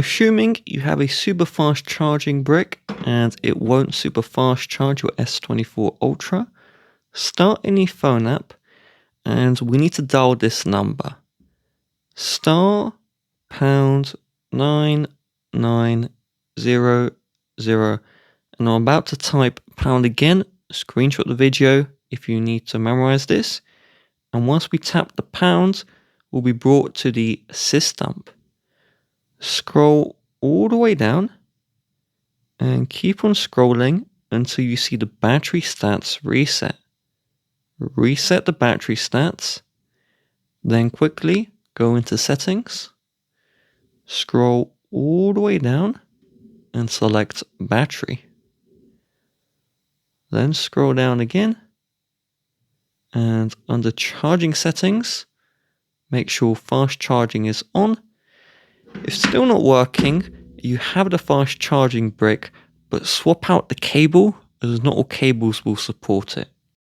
Assuming you have a super fast charging brick and it won't super fast charge your S24 Ultra, start any phone app and we need to dial this number. *99000, and I'm about to type pound again. Screenshot the video if you need to memorize this, and once we tap the pound, we'll be brought to the assist dump. Scroll all the way down and keep on scrolling until you see the battery stats reset. Reset the battery stats, then quickly go into settings, scroll all the way down and select battery. Then scroll down again and under charging settings, make sure fast charging is on. If still not working, you have the fast charging brick, but swap out the cable as not all cables will support it.